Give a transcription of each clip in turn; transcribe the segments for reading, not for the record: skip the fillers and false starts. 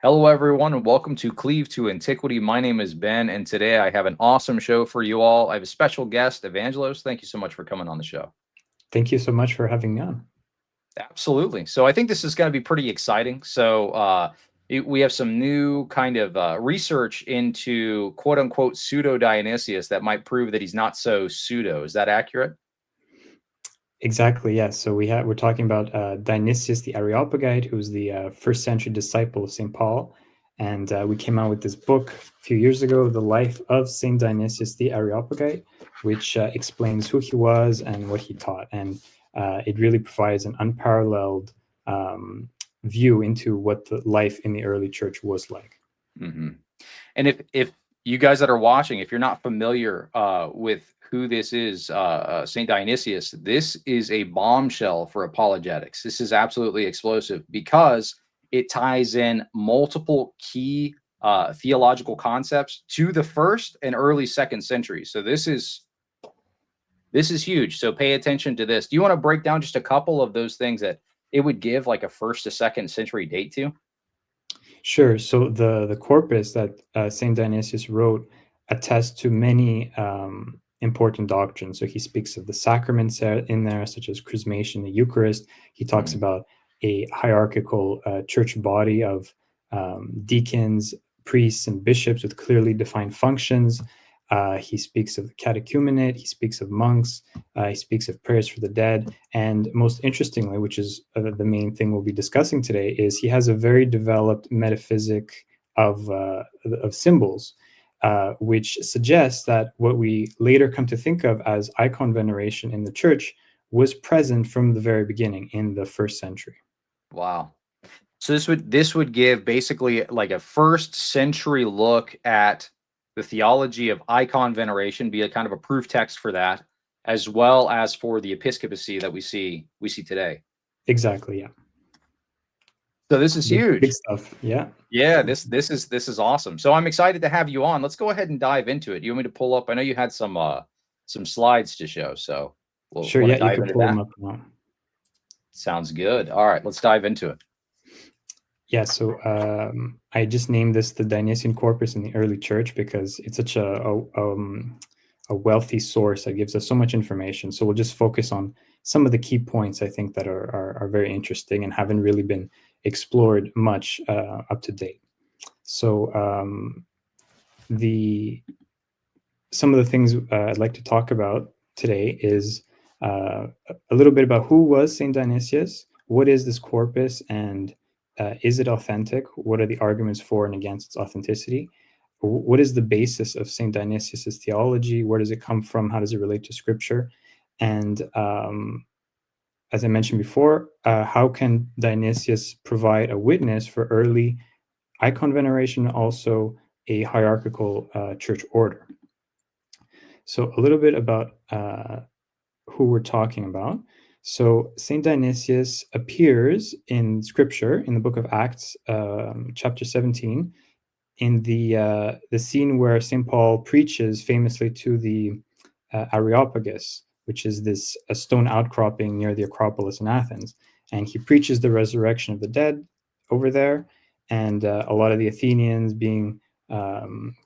Hello, everyone, and welcome to Cleave to Antiquity. My name is Ben, and today I have an awesome show for you all. I have a special guest, Evangelos. Thank you so much for coming on the show. Thank you so much for having me on. Absolutely. So I think this is going to be pretty exciting. We have some new kind of research into quote unquote pseudo Dionysius that might prove that he's not so pseudo. Is that accurate? Exactly, yes. So we're talking about Dionysius the Areopagite, who's the first century disciple of St. Paul. And we came out with this book a few years ago, The Life of St. Dionysius the Areopagite, which explains who he was and what he taught. And it really provides an unparalleled view into what the life in the early church was like. Mm-hmm. And if you guys that are watching, if you're not familiar with who this is, Saint Dionysius, this is a bombshell for apologetics. This is absolutely explosive because it ties in multiple key theological concepts to the first and early second century. So this is huge. So pay attention to this. Do you want to break down just a couple of those things that it would give like a first to second century date to? Sure. So the corpus that Saint Dionysius wrote attests to many important doctrines. So he speaks of the sacraments in there, such as chrismation, the Eucharist. He talks about a hierarchical church body of deacons, priests, and bishops with clearly defined functions. He speaks of the catechumenate. He speaks of monks. He speaks of prayers for the dead. And most interestingly, which is the main thing we'll be discussing today, is he has a very developed metaphysic of symbols, which suggests that what we later come to think of as icon veneration in the church was present from the very beginning in the first century. Wow. So this would give basically like a first century look at the theology of icon veneration, be a kind of a proof text for that, as well as for the episcopacy that we see today. Exactly. Yeah. So this is Big huge. stuff. Yeah. Yeah, this is awesome. So I'm excited to have you on. Let's go ahead and dive into it. You want me to pull up? I know you had some slides to show, so we'll Sure. want Yeah, to you dive could into pull them that. up now. Sounds good. All right, let's dive into it. Yeah, so I just named this the Dionysian corpus in the early church because it's such a wealthy source that gives us so much information. So we'll just focus on some of the key points I think that are very interesting and haven't really been explored much up to date. So some of the things I'd like to talk about today is a little bit about who was Saint Dionysius, what is this corpus, and is it authentic? What are the arguments for and against its authenticity? What is the basis of Saint Dionysius's theology? Where does it come from? How does it relate to Scripture? And as I mentioned before, how can Dionysius provide a witness for early icon veneration, also a hierarchical church order? So a little bit about who we're talking about. So Saint Dionysius appears in Scripture in the book of Acts, chapter 17, in the scene where Saint Paul preaches famously to the Areopagus, which is this a stone outcropping near the Acropolis in Athens, and he preaches the resurrection of the dead over there. And a lot of the Athenians, being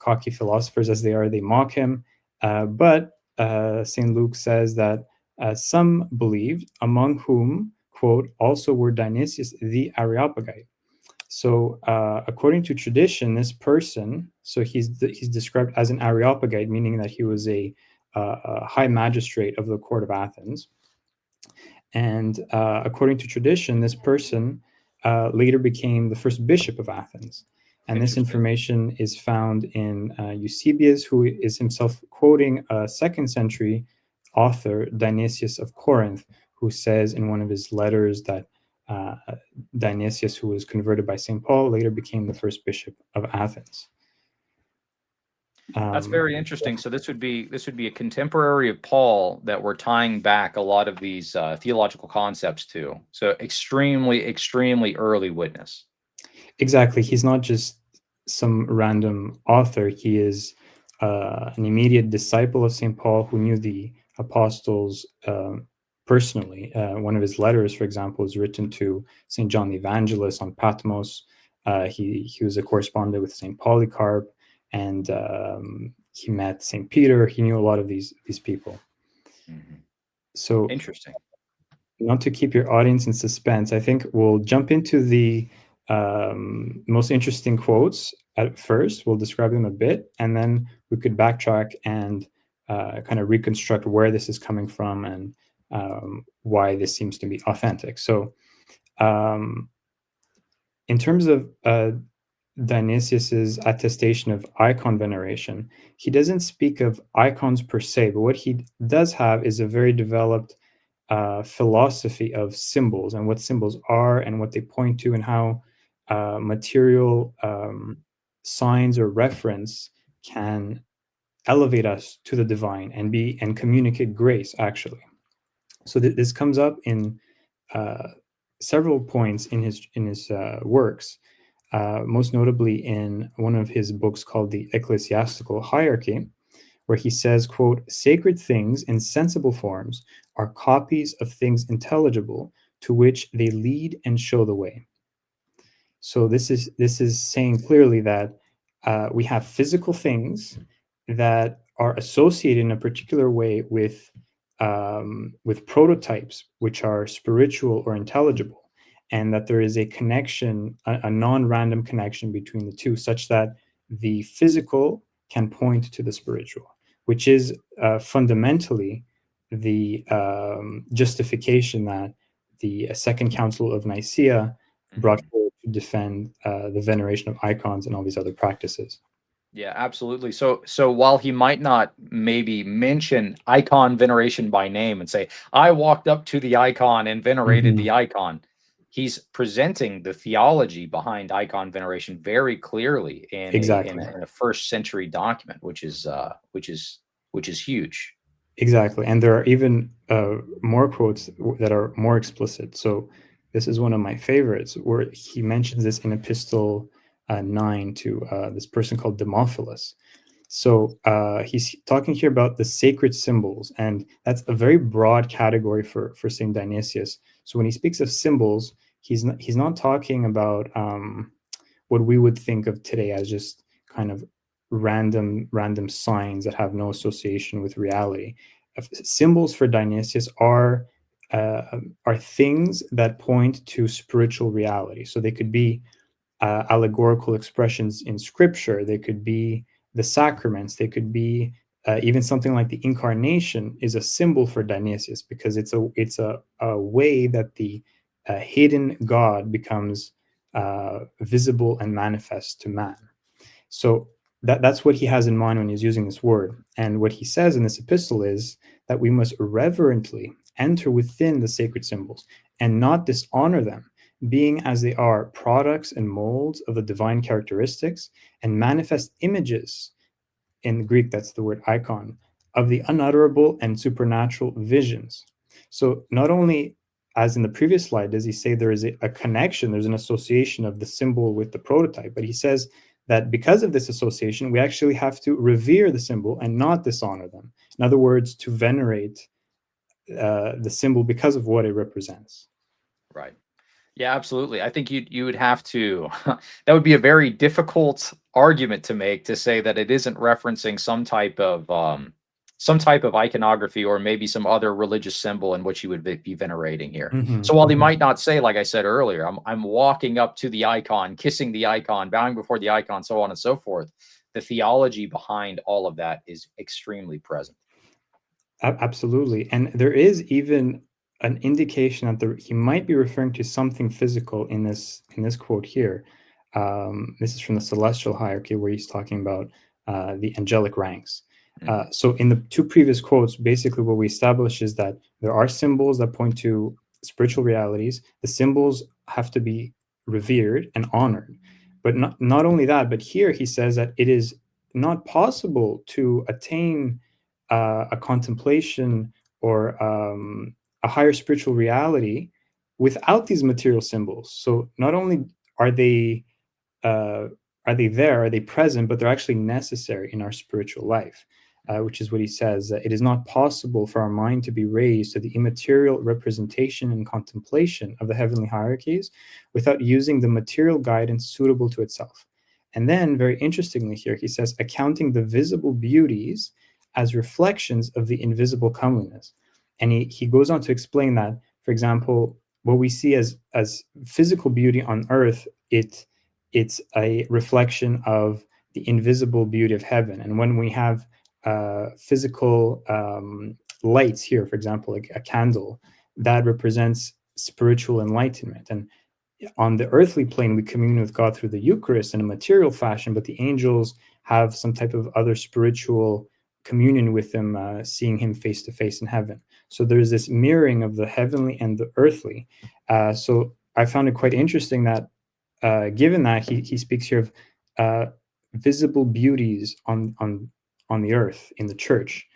cocky philosophers as they are, they mock him. But St. Luke says that some believed, among whom, quote, also were Dionysius the Areopagite. So, according to tradition, this person, so he's described as an Areopagite, meaning that he was a high magistrate of the court of Athens. And according to tradition, this person later became the first bishop of Athens. And this information is found in Eusebius, who is himself quoting a second century author, Dionysius of Corinth, who says in one of his letters that Dionysius, who was converted by St. Paul, later became the first bishop of Athens. That's very interesting. So this would be a contemporary of Paul that we're tying back a lot of these theological concepts to. So extremely early witness. Exactly. He's not just some random author. He is an immediate disciple of St. Paul who knew the apostles personally. One of his letters, for example, is written to St. John the Evangelist on Patmos, He was a correspondent with Saint Polycarp, and he met Saint Peter. He knew a lot of these people. So, Interesting. not to keep your audience in suspense, I think we'll jump into the most interesting quotes at first. We'll describe them a bit, and then we could backtrack and kind of reconstruct where this is coming from and why this seems to be authentic. So, in terms of Dionysius's attestation of icon veneration, he doesn't speak of icons per se, but what he does have is a very developed philosophy of symbols and what symbols are and what they point to, and how material signs or reference can elevate us to the divine and communicate grace, actually. So this comes up in several points in his works, most notably in one of his books called the Ecclesiastical Hierarchy, where he says, quote, "Sacred things in sensible forms are copies of things intelligible, to which they lead and show the way." So this is saying clearly that we have physical things that are associated in a particular way with prototypes, which are spiritual or intelligible, and that there is a connection, a non-random connection between the two, such that the physical can point to the spiritual, which is fundamentally the justification that the Second Council of Nicaea brought forward to defend the veneration of icons and all these other practices. Yeah, absolutely. So while he might not maybe mention icon veneration by name and say, I walked up to the icon and venerated the icon, he's presenting the theology behind icon veneration very clearly in Exactly. a first century document, which is huge. Exactly. And there are even more quotes that are more explicit. So this is one of my favorites, where he mentions this in Epistle 9 to this person called Demophilus. So he's talking here about the sacred symbols, and that's a very broad category for Saint Dionysius. So when he speaks of symbols, he's not talking about what we would think of today as just kind of random signs that have no association with reality. Symbols for Dionysius are things that point to spiritual reality. So they could be allegorical expressions in Scripture. They could be the sacraments. They could be even something like the incarnation is a symbol for Dionysius, because it's a way that the hidden God becomes visible and manifest to man. So that's what he has in mind when he's using this word. And what he says in this epistle is that we must reverently enter within the sacred symbols and not dishonor them, being as they are products and molds of the divine characteristics and manifest images, in Greek that's the word icon, of the unutterable and supernatural visions. So not only, as in the previous slide, does he say there is a connection, there's an association of the symbol with the prototype, but he says that because of this association, we actually have to revere the symbol and not dishonor them. In other words, to venerate the symbol because of what it represents. Right. Yeah, absolutely. I think you would have to that would be a very difficult argument to make, to say that it isn't referencing some type of iconography or maybe some other religious symbol in which you would be venerating here. So while he might not say, like I said earlier, I'm walking up to the icon, kissing the icon, bowing before the icon, so on and so forth, the theology behind all of that is extremely present. Absolutely. And there is even an indication that he might be referring to something physical in this quote here. This is from the Celestial Hierarchy, where he's talking about the angelic ranks. So in the two previous quotes, basically what we establish is that there are symbols that point to spiritual realities. The symbols have to be revered and honored. But not only that, but here he says that it is not possible to attain a contemplation or a higher spiritual reality without these material symbols. So not only are they there, are they present, but they're actually necessary in our spiritual life. which is what he says: "It is not possible for our mind to be raised to the immaterial representation and contemplation of the heavenly hierarchies without using the material guidance suitable to itself." And then, very interestingly here, he says, "Accounting the visible beauties as reflections of the invisible comeliness." And he goes on to explain that, for example, what we see as physical beauty on earth, it's a reflection of the invisible beauty of heaven. And when we have physical lights here, for example, like a candle, that represents spiritual enlightenment. And on the earthly plane, we commune with God through the Eucharist in a material fashion, but the angels have some type of other spiritual communion with him, seeing him face to face in heaven. So there's this mirroring of the heavenly and the earthly. So I found it quite interesting that, given that he speaks here of visible beauties on the earth in the church,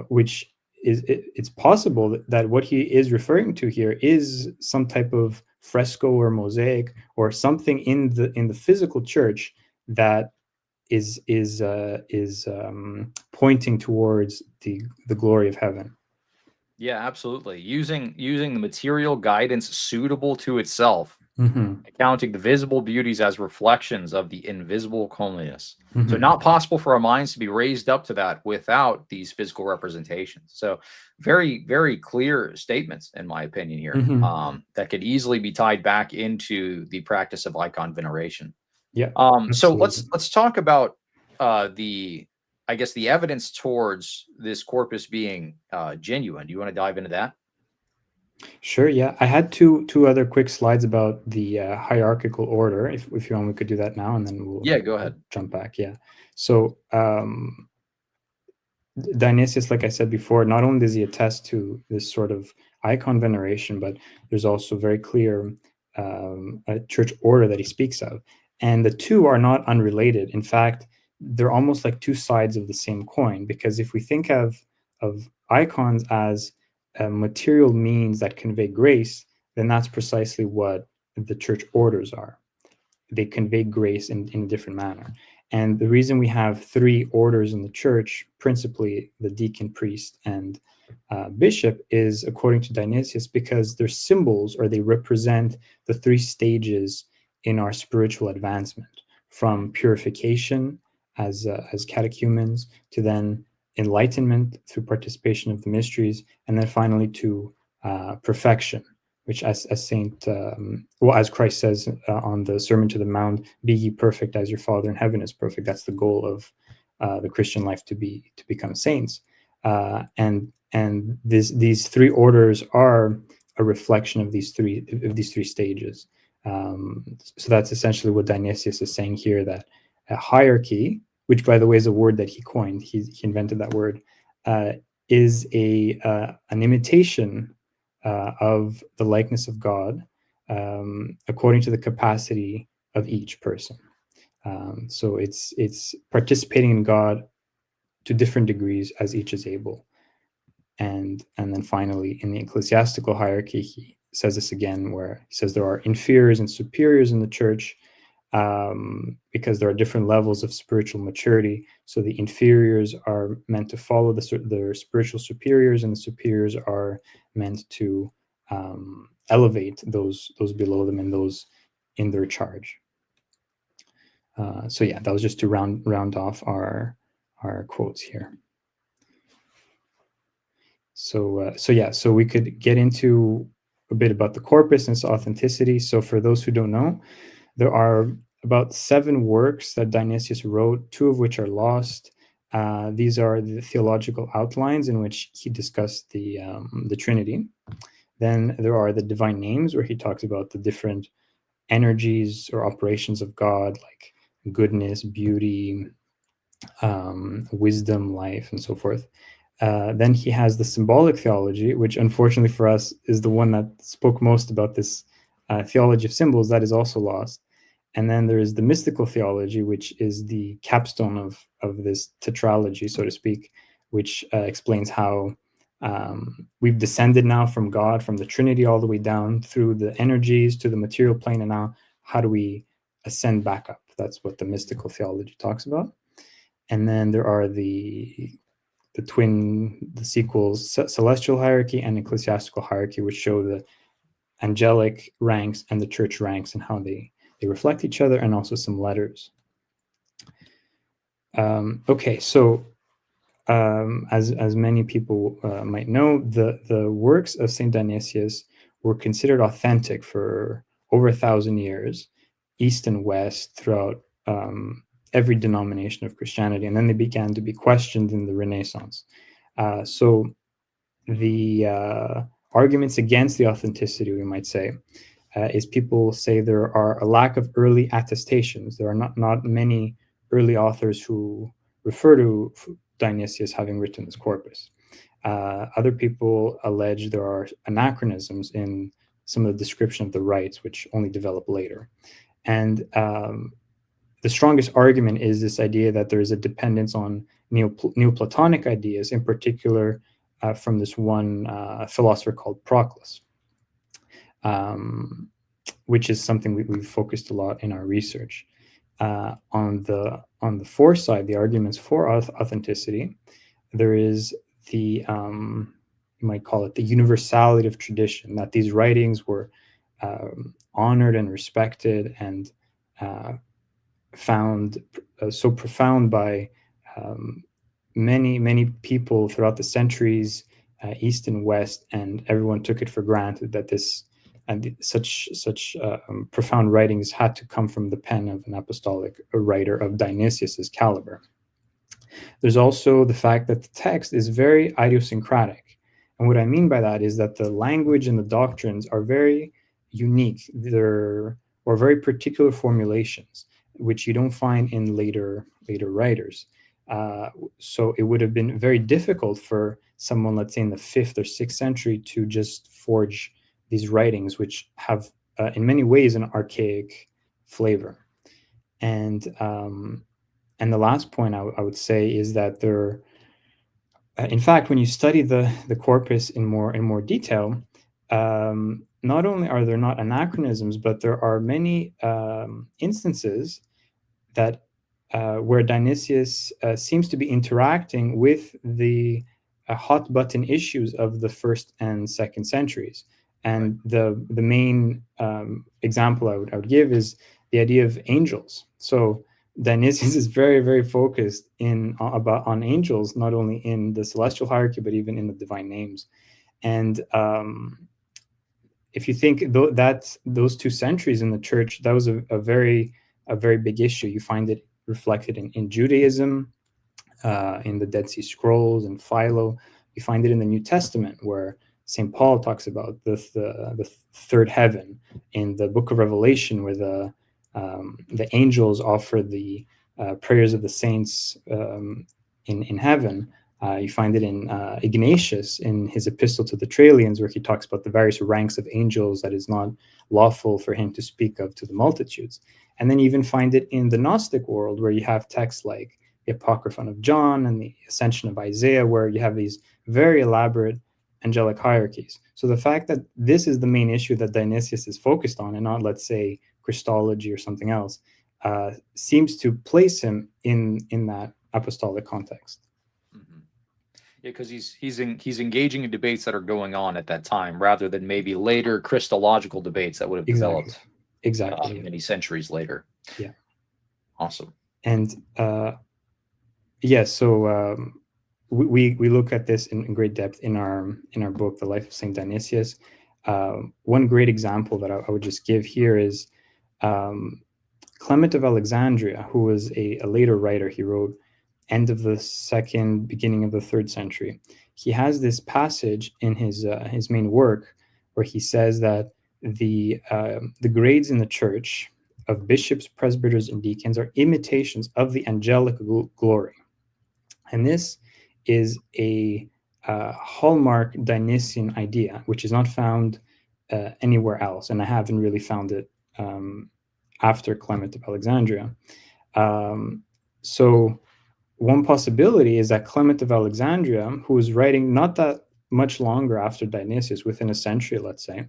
which it's possible that what he is referring to here is some type of fresco or mosaic or something in the physical church that is pointing towards the glory of heaven. Yeah, absolutely. Using the material guidance suitable to itself, Mm-hmm. accounting the visible beauties as reflections of the invisible comeliness. Mm-hmm. So not possible for our minds to be raised up to that without these physical representations. So very, very clear statements, in my opinion, here, Mm-hmm. that could easily be tied back into the practice of icon veneration. Yeah, So absolutely. let's talk about the, I guess, the evidence towards this corpus being genuine. Do you want to dive into that? Sure. Yeah, I had two other quick slides about the hierarchical order. If you want, we could do that now, and then we'll Yeah, go ahead. jump back. Yeah. So Dionysius, like I said before, not only does he attest to this sort of icon veneration, but there's also very clear a church order that he speaks of, and the two are not unrelated. In fact, they're almost like two sides of the same coin, because if we think of icons as material means that convey grace, then that's precisely what the church orders are. They convey grace in a different manner. And the reason we have three orders in the church, principally the deacon, priest, and bishop, is according to Dionysius because they're symbols, or they represent the three stages in our spiritual advancement, from purification as catechumens, to then enlightenment through participation of the mysteries, and then finally to perfection, which as as Christ says on the Sermon to the Mount, "Be ye perfect as your Father in heaven is perfect." That's the goal of the Christian life, to become saints. And these three orders are a reflection of these three stages. So that's essentially what Dionysius is saying here, that a hierarchy, which by the way is a word that he coined, he invented that word, is an imitation of the likeness of God, according to the capacity of each person. So it's participating in God to different degrees as each is able. And then finally, in the ecclesiastical hierarchy, he says this again, where he says there are inferiors and superiors in the church, because there are different levels of spiritual maturity. So the inferiors are meant to follow their spiritual superiors, and the superiors are meant to elevate those below them and those in their charge. So yeah, that was just to round off our quotes here. So we could get into a bit about the corpus and its authenticity. So for those who don't know, there are about 7 works that Dionysius wrote, 2 of which are lost. These are the theological outlines in which he discussed the Trinity. Then there are the divine names, where he talks about the different energies or operations of God, like goodness, beauty, wisdom, life, and so forth. Then he has the symbolic theology, which unfortunately for us is the one that spoke most about this theology of symbols. That is also lost. And then there is the mystical theology, which is the capstone of this tetralogy, so to speak, which explains how we've descended now from God, from the Trinity, all the way down through the energies to the material plane, and now how do we ascend back up? That's what the mystical theology talks about. And then there are the the sequels celestial hierarchy and ecclesiastical hierarchy, which show the angelic ranks and the church ranks and how they reflect each other, and also some letters. Okay, so as many people might know, the works of Saint Dionysius were considered authentic for over 1,000 years, east and west, throughout every denomination of Christianity, and then they began to be questioned in the Renaissance. So the arguments against the authenticity, we might say, is people say there are a lack of early attestations. There are not many early authors who refer to Dionysius having written this corpus. Other people allege there are anachronisms in some of the description of the rites, which only develop later. And the strongest argument is this idea that there is a dependence on Neoplatonic ideas, in particular from this one philosopher called Proclus, which is something we've focused a lot in our research. On the foreside, the arguments for authenticity, there is the you might call it the universality of tradition, that these writings were honored and respected and found so profound by many people throughout the centuries, east and west, and everyone took it for granted that this and such profound writings had to come from the pen of an apostolic writer of Dionysius's caliber. There's also the fact that the text is very idiosyncratic. And what I mean by that is that the language and the doctrines are very unique. They're or very particular formulations, which you don't find in later writers. So it would have been very difficult for someone, let's say in the 5th or 6th century, to just forge these writings, which have in many ways an archaic flavor. And the last point I would say is that there, in fact, when you study the corpus in more detail, not only are there not anachronisms, but there are many instances that where Dionysius seems to be interacting with the hot button issues of the 1st and 2nd centuries. And the main example I would give is the idea of angels. So Dionysius is very focused on angels, not only in the celestial hierarchy, but even in the divine names. And if you think that those 2 centuries in the church, that was a very big issue. You find it reflected in Judaism, in the Dead Sea Scrolls and Philo. You find it in the New Testament, where St. Paul talks about the 3rd heaven. In the book of Revelation, where the angels offer the prayers of the saints in heaven. You find it in Ignatius in his epistle to the Trallians, where he talks about the various ranks of angels that is not lawful for him to speak of to the multitudes. And then you even find it in the Gnostic world, where you have texts like the Apocryphon of John and the Ascension of Isaiah, where you have these very elaborate angelic hierarchies. So the fact that this is the main issue that Dionysius is focused on, and not, let's say, Christology or something else, seems to place him in that apostolic context. Mm-hmm. Yeah, because he's engaging in debates that are going on at that time, rather than maybe later Christological debates that would have developed many centuries later. Yeah, awesome. And so we look at this in great depth in our book, The Life of Saint Dionysius. One great example that I would just give here is Clement of Alexandria, who was a later writer. He wrote end of the 2nd, beginning of the 3rd century. He has this passage in his main work where he says that the grades in the church of bishops, presbyters, and deacons are imitations of the angelic glory. And this is a hallmark Dionysian idea, which is not found anywhere else. And I haven't really found it after Clement of Alexandria. So one possibility is that Clement of Alexandria, who was writing not that much longer after Dionysius, within a century, let's say,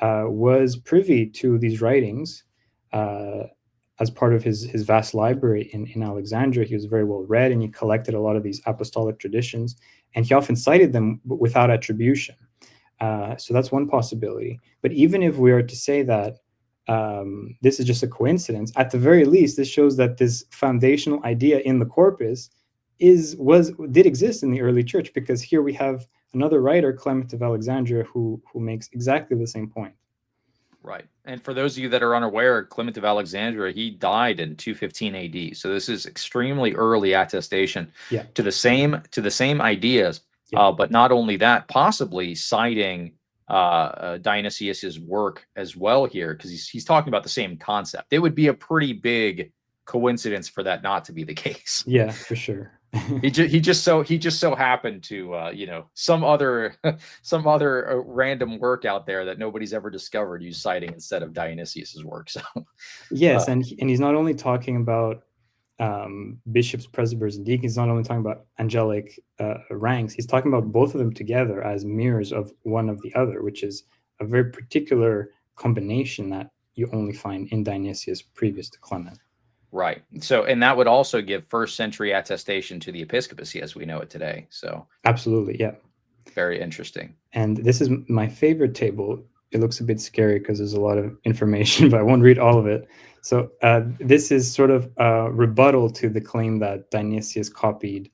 was privy to these writings as part of his vast library in Alexandria, he was very well read, and he collected a lot of these apostolic traditions, and he often cited them without attribution. So that's one possibility. But even if we are to say that this is just a coincidence, at the very least, this shows that this foundational idea in the corpus did exist in the early church, because here we have another writer, Clement of Alexandria, who makes exactly the same point. Right. And for those of you that are unaware, Clement of Alexandria, he died in 215 AD. So this is extremely early attestation Yeah. to the same ideas. Yeah. But not only that, possibly citing Dionysius's work as well here, because he's talking about the same concept. It would be a pretty big coincidence for that not to be the case. Yeah, for sure. He just so happened to some other random work out there that nobody's ever discovered use citing instead of Dionysius's work. So yes, and he's not only talking about bishops, presbyters, and deacons. He's not only talking about angelic ranks. He's talking about both of them together as mirrors of one of the other, which is a very particular combination that you only find in Dionysius previous to Clement. Right. So, and that would also give first century attestation to the Episcopacy as we know it today. So absolutely, yeah. Very interesting. And this is my favorite table. It looks a bit scary because there's a lot of information, but I won't read all of it. So this is sort of a rebuttal to the claim that Dionysius copied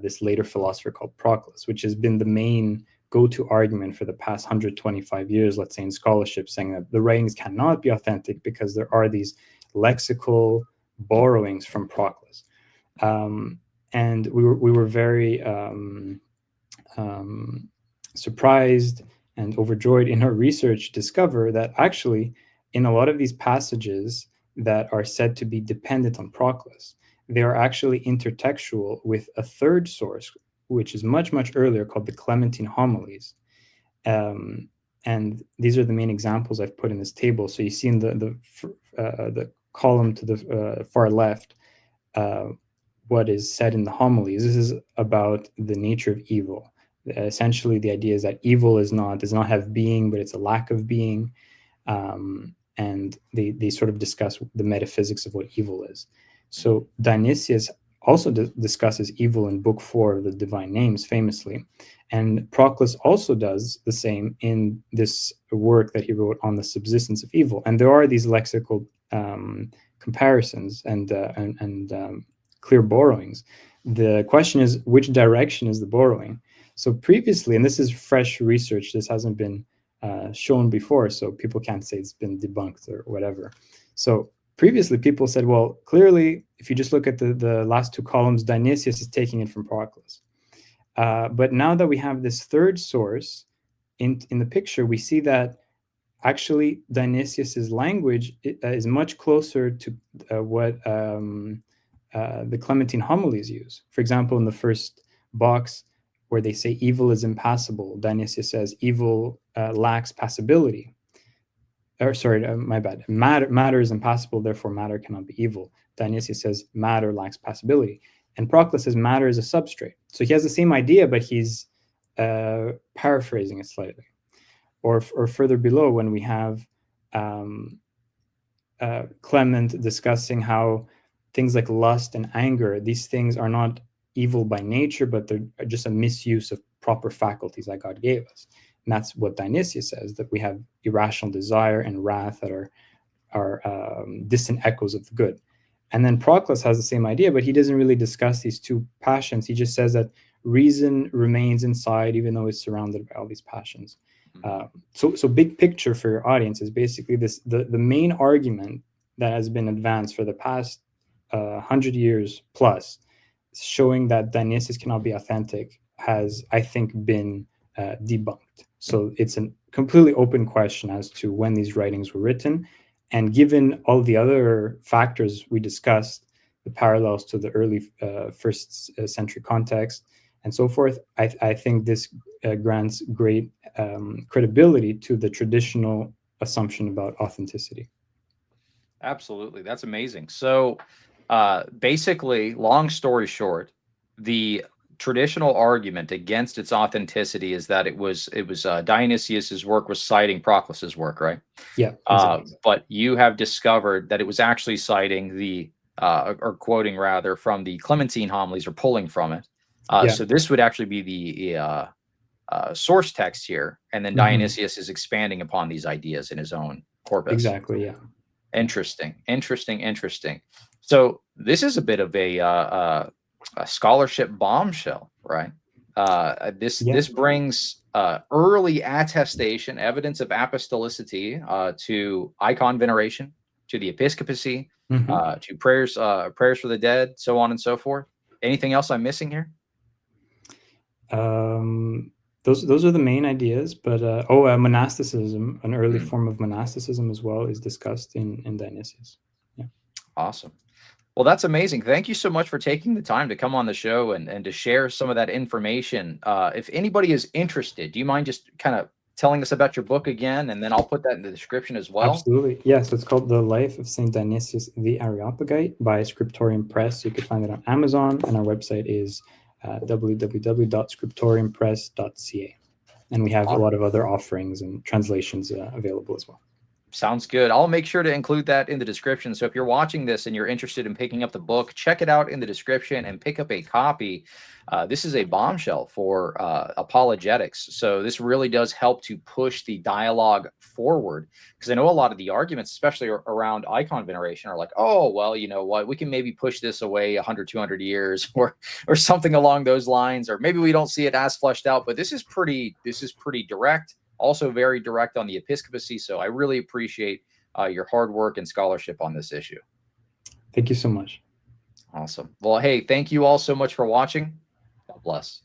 this later philosopher called Proclus, which has been the main go-to argument for the past 125 years, let's say, in scholarship, saying that the writings cannot be authentic because there are these lexical borrowings from Proclus. And we were very surprised and overjoyed in our research to discover that actually in a lot of these passages that are said to be dependent on Proclus, they are actually intertextual with a third source, which is much, much earlier, called the Clementine Homilies. And these are the main examples I've put in this table. So you see in the column to the far left, what is said in the homilies. This is about the nature of evil. Essentially, the idea is that evil does not have being, but it's a lack of being. And they sort of discuss the metaphysics of what evil is. So Dionysius also discusses evil in Book 4 of the Divine Names, famously. And Proclus also does the same in this work that he wrote on the subsistence of evil. And there are these lexical comparisons and clear borrowings. The question is, which direction is the borrowing? So previously, and this is fresh research, this hasn't been shown before, so people can't say it's been debunked or whatever. So previously, people said, well, clearly, if you just look at the last two columns, Dionysius is taking it from Proclus. But now that we have this third source in the picture, we see that actually Dionysius's language is much closer to what the Clementine homilies use. For example, in the first box where they say evil is impassible, Dionysius says evil lacks passibility. Or sorry, my bad. Matter is impassible, therefore matter cannot be evil. Dionysius says matter lacks passibility. And Proclus says matter is a substrate. So he has the same idea, but he's paraphrasing it slightly. Or further below, when we have Clement discussing how things like lust and anger, these things are not evil by nature, but they're just a misuse of proper faculties that God gave us. And that's what Dionysius says, that we have irrational desire and wrath that are distant echoes of the good. And then Proclus has the same idea, but he doesn't really discuss these two passions. He just says that reason remains inside, even though it's surrounded by all these passions. So big picture for your audience is basically this: the main argument that has been advanced for the past 100 years plus, showing that Dionysius cannot be authentic, has, I think, been debunked. So it's a completely open question as to when these writings were written. And given all the other factors we discussed, the parallels to the early first century context and so forth, I think this grants great credibility to the traditional assumption about authenticity. Absolutely. That's amazing. So basically, long story short, the traditional argument against its authenticity is that it was Dionysius's work was citing Proclus's work, right? Yeah, exactly. But you have discovered that it was actually citing the or quoting rather from the Clementine homilies, or pulling from it. Yeah. So this would actually be the source text here, and then Mhm. Dionysius is expanding upon these ideas in his own corpus. Exactly. Yeah. Interesting, interesting, interesting. So this is a bit of a scholarship bombshell, right? This Yeah. brings early attestation, evidence of apostolicity to icon veneration, to the episcopacy, Mhm. to prayers for the dead, so on and so forth. Anything else I'm missing here? Um, those are the main ideas, but monasticism, an early Hmm, form of monasticism as well, is discussed in Dionysius. Yeah. awesome. Well, that's amazing. Thank you so much for taking the time to come on the show and to share some of that information. If anybody is interested, do you mind just kind of telling us about your book again? And then I'll put that in the description as well. Absolutely. Yeah. So it's called The Life of Saint Dionysius the Areopagite by Scriptorium Press. You could find it on Amazon, and our website is www.scriptoriumpress.ca. And we have a lot of other offerings and translations available as well. Sounds good. I'll make sure to include that in the description. So if you're watching this and you're interested in picking up the book, check it out in the description and pick up a copy. This is a bombshell for apologetics. So this really does help to push the dialogue forward, because I know a lot of the arguments, especially around icon veneration, are like, oh, well, you know what, we can maybe push this away 100, 200 years or something along those lines, or maybe we don't see it as fleshed out. But this is pretty direct, also very direct on the episcopacy. So I really appreciate your hard work and scholarship on this issue. Thank you so much. Awesome. Well, hey, thank you all so much for watching. God bless.